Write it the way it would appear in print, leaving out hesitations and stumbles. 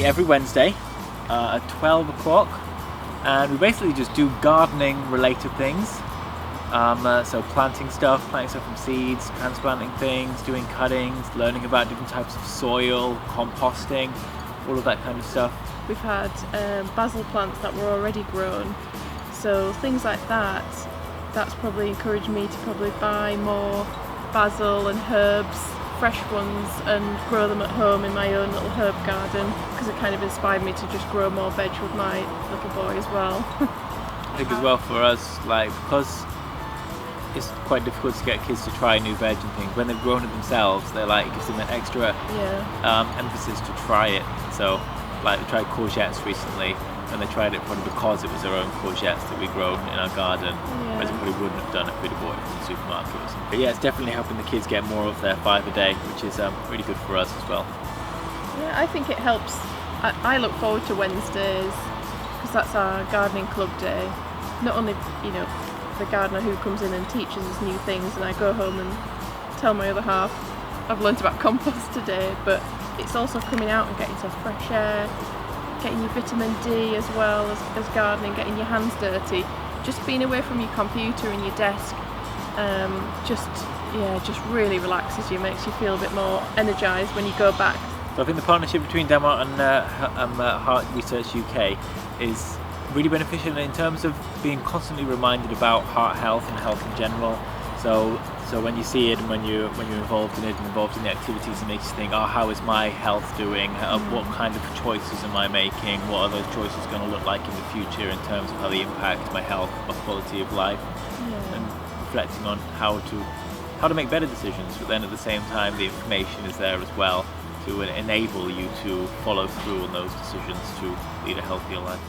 meet every Wednesday at 12 o'clock, and we basically just do gardening related things. So planting stuff from seeds, transplanting things, doing cuttings, learning about different types of soil, composting, all of that kind of stuff. We've had basil plants that were already grown, so things like that, that's probably encouraged me to probably buy more basil and herbs, fresh ones, and grow them at home in my own little herb garden, because it kind of inspired me to just grow more veg with my little boy as well. I think as well for us, because it's quite difficult to get kids to try new veg and things. When they've grown it themselves, it gives them an extra emphasis to try it. So we tried courgettes recently, and they tried it probably because it was their own courgettes that we grown in our garden, whereas they probably wouldn't have done if we'd have bought it from the supermarket or something. But yeah, it's definitely helping the kids get more of their five a day, which is really good for us as well. Yeah, I think it helps. I look forward to Wednesdays because that's our gardening club day. Not only, the gardener who comes in and teaches us new things, and I go home and tell my other half I've learnt about compost today, but it's also coming out and getting some fresh air, getting your vitamin D as well as gardening, getting your hands dirty, just being away from your computer and your desk, just really relaxes you, makes you feel a bit more energised when you go back. So I think the partnership between Damart and Heart Research UK is really beneficial in terms of being constantly reminded about heart health and health in general. So when you see it and when you're involved in it and involved in the activities, it makes you think, how is my health doing? What kind of choices am I making? What are those choices going to look like in the future in terms of how they impact my health, my quality of life, and reflecting on how to make better decisions. But then at the same time, the information is there as well to enable you to follow through on those decisions to lead a healthier life.